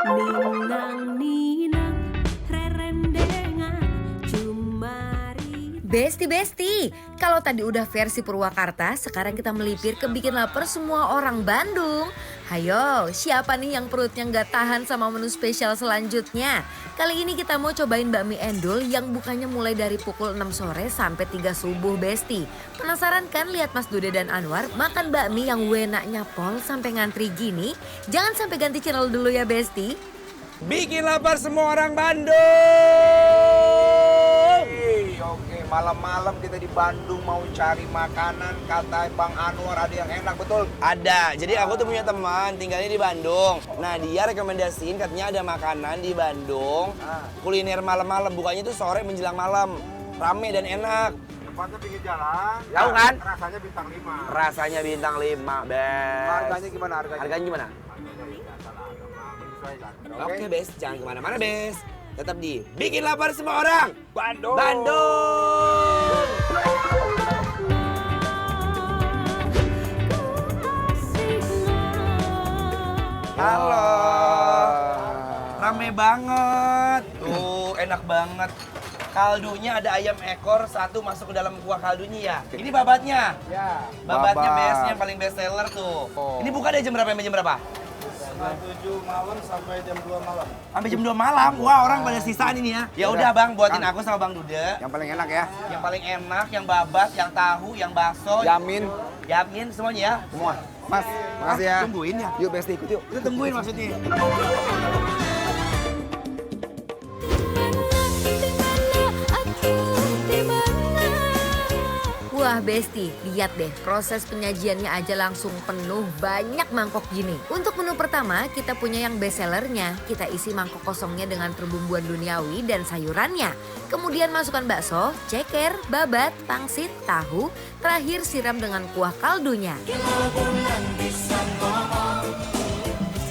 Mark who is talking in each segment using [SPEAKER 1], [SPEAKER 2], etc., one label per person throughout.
[SPEAKER 1] Ninang ninang rerendengan jumari.
[SPEAKER 2] Besti, kalau tadi udah versi Purwakarta, sekarang kita melipir ke bikin lapar semua orang Bandung. Hayo, siapa nih yang perutnya nggak tahan sama menu spesial selanjutnya? Kali ini kita mau cobain bakmi endul yang bukanya mulai dari pukul 6 sore sampai 3 subuh, Besti. Penasaran kan lihat Mas Dude dan Anwar makan bakmi yang wenaknya pol sampai ngantri gini? Jangan sampai ganti channel dulu ya, Besti.
[SPEAKER 3] Bikin lapar semua orang Bandung.
[SPEAKER 4] Oke, malam-malam kita di Bandung mau cari makanan, kata Bang Anwar ada yang enak, betul?
[SPEAKER 3] Ada. Jadi aku tuh punya teman tinggalnya di Bandung. Nah, dia rekomendasiin katanya ada makanan di Bandung. Kuliner malam-malam, bukanya tuh sore menjelang malam. Rame dan enak.
[SPEAKER 4] Tempatnya pinggir jalan.
[SPEAKER 3] Tahu kan?
[SPEAKER 4] Rasanya bintang 5.
[SPEAKER 3] Rasanya bintang 5, Bes.
[SPEAKER 4] Harganya gimana harganya?
[SPEAKER 3] Harganya gimana?
[SPEAKER 4] Menyesuaikan.
[SPEAKER 3] Oke, Bes. Jangan kemana-mana, Bes. Tetap di Bikin Lapar Semua Orang
[SPEAKER 4] Bandung.
[SPEAKER 3] Bandung. Halo. Rame banget. Tuh, enak banget. Kaldunya ada ayam ekor satu masuk ke dalam kuah kaldunya ya. Ini babatnya.
[SPEAKER 4] Ya.
[SPEAKER 3] Babatnya
[SPEAKER 4] Babat.
[SPEAKER 3] bestnya yang paling best seller tuh.
[SPEAKER 4] Oh.
[SPEAKER 3] Ini buka dari jam berapa sampai jam berapa?
[SPEAKER 4] Setengah 7 malam sampai jam 2 malam.
[SPEAKER 3] Sampai jam 2 malam. Wah, orang pada sisaan ini ya. Ya udah, Bang, buatin
[SPEAKER 4] Kang.
[SPEAKER 3] aku sama Bang Dude.
[SPEAKER 4] Yang paling enak ya?
[SPEAKER 3] Yang paling enak, yang babat, yang tahu, yang bakso.
[SPEAKER 4] Yamin
[SPEAKER 3] Yamin semuanya ya.
[SPEAKER 4] semua. Mas, makasih ya.
[SPEAKER 3] Tungguin ya.
[SPEAKER 4] Yuk Besti ikut yuk.
[SPEAKER 3] Kita tungguin maksudnya.
[SPEAKER 2] Wah Besti, lihat deh proses penyajiannya aja langsung penuh banyak mangkok gini. Untuk menu pertama kita punya yang best sellernya. Kita isi mangkok kosongnya dengan perbumbuan duniawi dan sayurannya. Kemudian masukkan bakso, ceker, babat, pangsit, tahu. Terakhir siram dengan kuah kaldunya.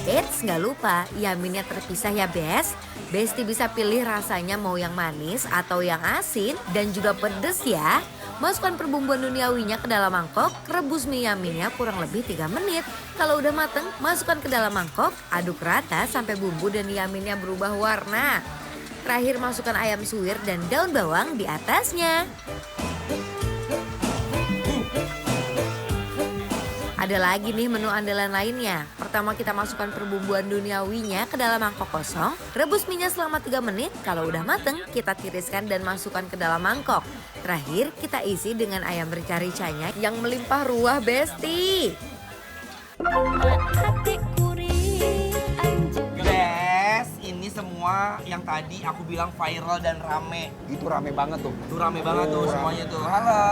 [SPEAKER 2] Eits, nggak lupa yaminnya terpisah ya Bes. Besti bisa pilih rasanya mau yang manis atau yang asin dan juga pedes ya. Masukkan perbumbuan duniawinya ke dalam mangkok, rebus mie yaminnya kurang lebih 3 menit. Kalau udah mateng, masukkan ke dalam mangkok, aduk rata sampai bumbu dan yaminnya berubah warna. Terakhir masukkan ayam suwir dan daun bawang di atasnya. Ada lagi nih menu andalan lainnya. Pertama kita masukkan perbumbuan duniawinya ke dalam mangkok kosong. Rebus minyak selama 3 menit. Kalau udah mateng, kita tiriskan dan masukkan ke dalam mangkok. Terakhir kita isi dengan ayam rica-ricanya yang melimpah ruah Besti.
[SPEAKER 3] Bes, ini semua yang tadi aku bilang viral dan rame.
[SPEAKER 4] Itu rame banget tuh.
[SPEAKER 3] Tuh rame banget tuh
[SPEAKER 4] Oh,
[SPEAKER 3] semuanya tuh. Halo.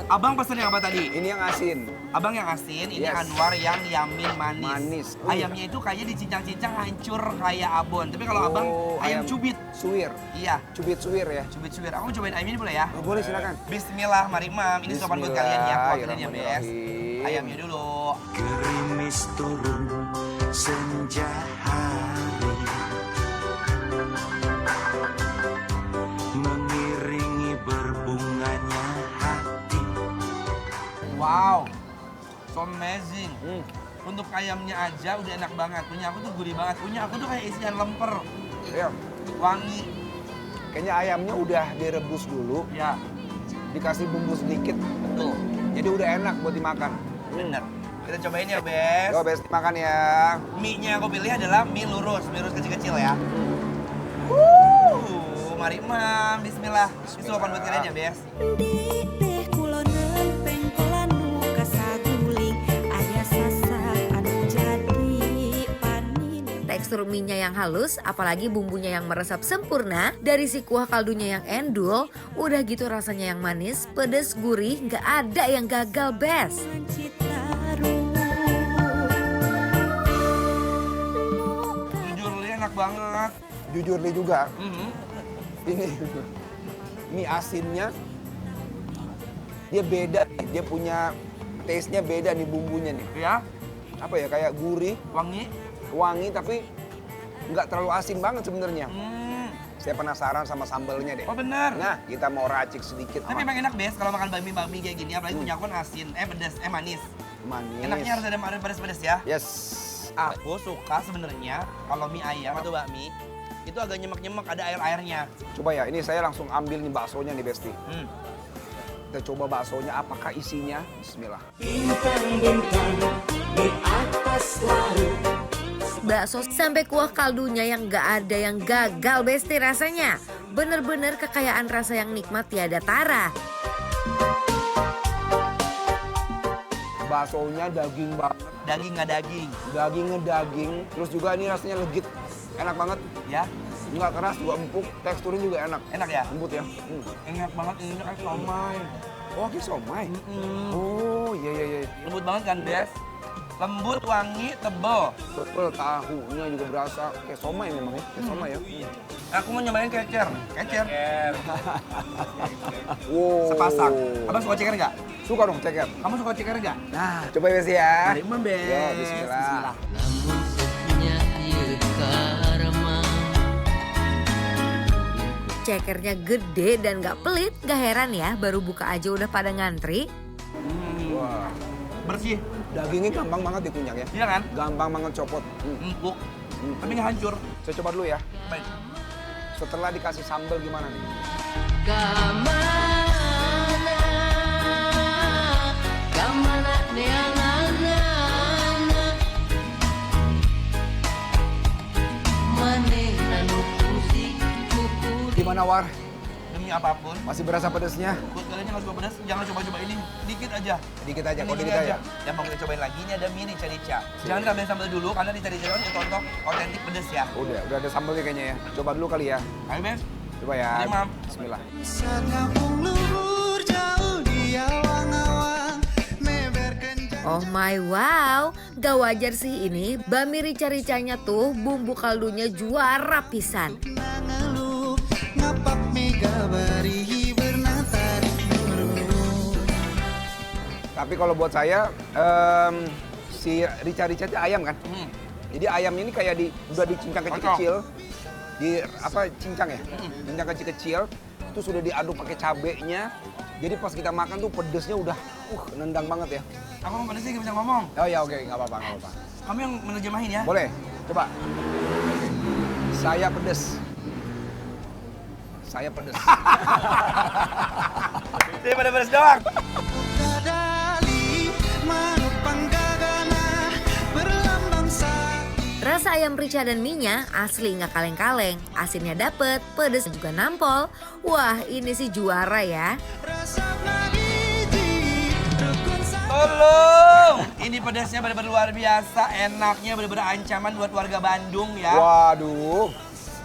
[SPEAKER 3] Abang pesen yang apa tadi?
[SPEAKER 4] Ini yang asin.
[SPEAKER 3] Abang yang asin, ini
[SPEAKER 4] Yes.
[SPEAKER 3] Anwar yang yamin manis.
[SPEAKER 4] Manis.
[SPEAKER 3] Ayamnya itu kayaknya dicincang-cincang hancur kayak abon. Tapi kalau abang ayam cubit.
[SPEAKER 4] Suwir.
[SPEAKER 3] Iya,
[SPEAKER 4] Cubit suwir ya.
[SPEAKER 3] cubit-cubit. Aku cobain ayam ini boleh ya?
[SPEAKER 4] Oh, boleh silakan.
[SPEAKER 3] Bismillah, mari mam. Ini sopan buat kalian ya. Kuatin ya, Bes.
[SPEAKER 4] Bismillahirrahmanirrahim.
[SPEAKER 3] Ayamnya dulu.
[SPEAKER 5] Gerimis turun senja hari, mengiringi berbunganya hati.
[SPEAKER 3] Wow, so amazing. Untuk ayamnya aja udah enak banget. Punya aku tuh gurih banget. Punya aku tuh kayak isian lemper.
[SPEAKER 4] Ya,
[SPEAKER 3] Wangi.
[SPEAKER 4] kayaknya ayamnya udah direbus dulu,
[SPEAKER 3] Ya,
[SPEAKER 4] dikasih bumbu sedikit.
[SPEAKER 3] betul.
[SPEAKER 4] Jadi udah enak buat dimakan.
[SPEAKER 3] Bener. Kita cobain ya, Bes.
[SPEAKER 4] Yo, Besti makan ya.
[SPEAKER 3] Mie-nya yang aku pilih adalah mie lurus kecil-kecil ya. Mari mam, bismillah. Ini sopan buat kalian ya, Bes.
[SPEAKER 1] Di teh kuloneun pengkolan nu kasaguling aya sasak anu jadi panin.
[SPEAKER 2] Tekstur mie-nya yang halus, apalagi bumbunya yang meresap sempurna. Dari si kuah kaldunya yang endul, udah gitu rasanya yang manis, pedes, gurih, nggak ada yang gagal Bes.
[SPEAKER 3] Jujur ini enak banget.
[SPEAKER 4] Jujur nih juga,
[SPEAKER 3] Mhm.
[SPEAKER 4] ini mie asinnya dia beda nih. Dia punya taste-nya beda nih bumbunya nih.
[SPEAKER 3] Ya,
[SPEAKER 4] Apa ya, kayak gurih,
[SPEAKER 3] wangi.
[SPEAKER 4] wangi tapi nggak terlalu asin banget sebenarnya. Saya penasaran sama sambelnya deh.
[SPEAKER 3] Oh bener.
[SPEAKER 4] Nah, kita mau racik sedikit.
[SPEAKER 3] Tapi emang enak, Bes, kalau makan bakmi kayak gini. Apalagi punya aku kan asin, pedes, manis.
[SPEAKER 4] manis.
[SPEAKER 3] Enaknya harus ada pedes-pedes ya.
[SPEAKER 4] Yes.
[SPEAKER 3] Aku suka sebenarnya kalau mie ayam atau bakmi itu agak nyemek-nyemek, ada air-airnya.
[SPEAKER 4] Coba ya, ini saya langsung ambil nih baksonya nih Besti.
[SPEAKER 3] Hmm.
[SPEAKER 4] Kita coba baksonya apakah isinya. Bismillah.
[SPEAKER 2] Bakso sampai kuah kaldunya yang gak ada yang gagal Besti rasanya. Bener-bener kekayaan rasa yang nikmat tiada tara.
[SPEAKER 4] Baksonya daging banget.
[SPEAKER 3] Daging nggak daging,
[SPEAKER 4] Dagingnya daging. Terus juga ini rasanya legit. Enak banget.
[SPEAKER 3] ya.
[SPEAKER 4] Nggak keras, juga empuk. Teksturnya juga enak.
[SPEAKER 3] Enak ya?
[SPEAKER 4] Lembut ya.
[SPEAKER 3] Enak banget, ini kayak somai.
[SPEAKER 4] Oh, kayak somai.
[SPEAKER 3] Mm-mm.
[SPEAKER 4] Oh, iya iya iya.
[SPEAKER 3] Lembut banget kan, Bes? Lembut, wangi, tebel.
[SPEAKER 4] Tebel, tahunya juga berasa kayak somai memang ya. Kayak somai ya.
[SPEAKER 3] Aku mau nyobain kecer. Kecer.
[SPEAKER 4] Wow.
[SPEAKER 3] Sepasang. Abang suka ceker nggak?
[SPEAKER 4] Suka dong ceker.
[SPEAKER 3] Kamu suka ceker nggak?
[SPEAKER 4] Nah, coba ya Besti ya.
[SPEAKER 3] Mari, Bes.
[SPEAKER 4] Yo, bismillah.
[SPEAKER 2] Cekernya gede dan gak pelit, gak heran ya baru buka aja udah pada ngantri.
[SPEAKER 4] Wah,
[SPEAKER 3] Bersih,
[SPEAKER 4] dagingnya gampang banget dikunyah ya.
[SPEAKER 3] iya kan?
[SPEAKER 4] Gampang banget copot.
[SPEAKER 3] Empuk, tapi nggak hancur.
[SPEAKER 4] Saya coba dulu ya.
[SPEAKER 3] Baik.
[SPEAKER 4] Setelah dikasih sambal gimana nih? Gimana War?
[SPEAKER 3] Demi apapun,
[SPEAKER 4] Masih berasa pedesnya?
[SPEAKER 3] buat kalian yang nggak suka pedas, jangan coba-coba ini. Dikit aja.
[SPEAKER 4] Dikit aja,
[SPEAKER 3] Ini
[SPEAKER 4] kok
[SPEAKER 3] gini
[SPEAKER 4] dikit aja.
[SPEAKER 3] Yang mau kita cobain lagi, ini ada mie rica-rica. Jangan tambahin sambal dulu, karena rica-rica kan itu contoh otentik pedas ya.
[SPEAKER 4] Udah ada sambalnya kayaknya ya. Coba dulu kali ya.
[SPEAKER 3] Ayo, Bes.
[SPEAKER 4] Coba ya.
[SPEAKER 3] Ini, Mam.
[SPEAKER 4] Bismillah.
[SPEAKER 2] Oh my wow, gak wajar sih ini. Bami rica-ricanya tuh bumbu kaldunya juara pisan.
[SPEAKER 4] Tapi kalau buat saya, si rica-rica itu ayam kan? Jadi ayamnya ini kayak udah dicincang kecil-kecil. Di apa cincang ya? Cincang kecil-kecil. Itu sudah diaduk pakai cabenya. Jadi pas kita makan tuh pedesnya udah nendang banget ya.
[SPEAKER 3] Aku mau pedas sih, nggak bisa ngomong.
[SPEAKER 4] Oh ya oke, nggak apa-apa, nggak apa-apa.
[SPEAKER 3] Kamu yang menerjemahin ya.
[SPEAKER 4] Boleh, coba. Saya pedes. Saya pedes.
[SPEAKER 3] Dia pada pedas doang.
[SPEAKER 2] Rasa ayam rica dan mie-nya asli nggak kaleng-kaleng. Asinnya dapet, pedes juga nampol. Wah ini sih juara ya.
[SPEAKER 3] Tolong! Ini pedasnya benar-benar luar biasa, enaknya benar-benar ancaman buat warga Bandung ya.
[SPEAKER 4] Waduh,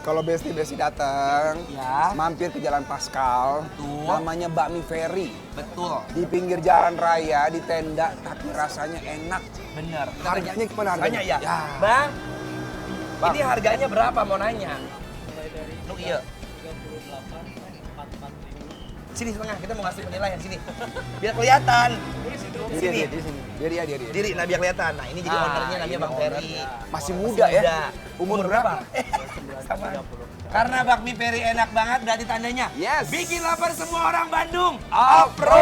[SPEAKER 4] kalau Besti datang,
[SPEAKER 3] Ya.
[SPEAKER 4] mampir ke Jalan Pascal,
[SPEAKER 3] Betul.
[SPEAKER 4] namanya Bakmi Ferry.
[SPEAKER 3] Betul,
[SPEAKER 4] Di pinggir jalan raya, di tenda, tapi rasanya enak.
[SPEAKER 3] bener.
[SPEAKER 4] Harganya gimana
[SPEAKER 3] Harganya ya?
[SPEAKER 4] Ya.
[SPEAKER 3] Bang,
[SPEAKER 4] Bang.
[SPEAKER 3] ini harganya berapa mau nanya? Lu iya. Sini setengah, kita mau ngasih penilaian sini. Biar kelihatan. Sini.
[SPEAKER 4] Di sini. Dia.
[SPEAKER 3] Diri, nah biar kelihatan. Nah ini jadi ownernya namanya Bang Ferry.
[SPEAKER 4] Masih muda ya? Umur berapa?
[SPEAKER 3] Sama. Karena bakmi Ferry enak banget, berarti tandanya
[SPEAKER 4] Yes.
[SPEAKER 3] bikin lapar semua orang Bandung.
[SPEAKER 4] Approve!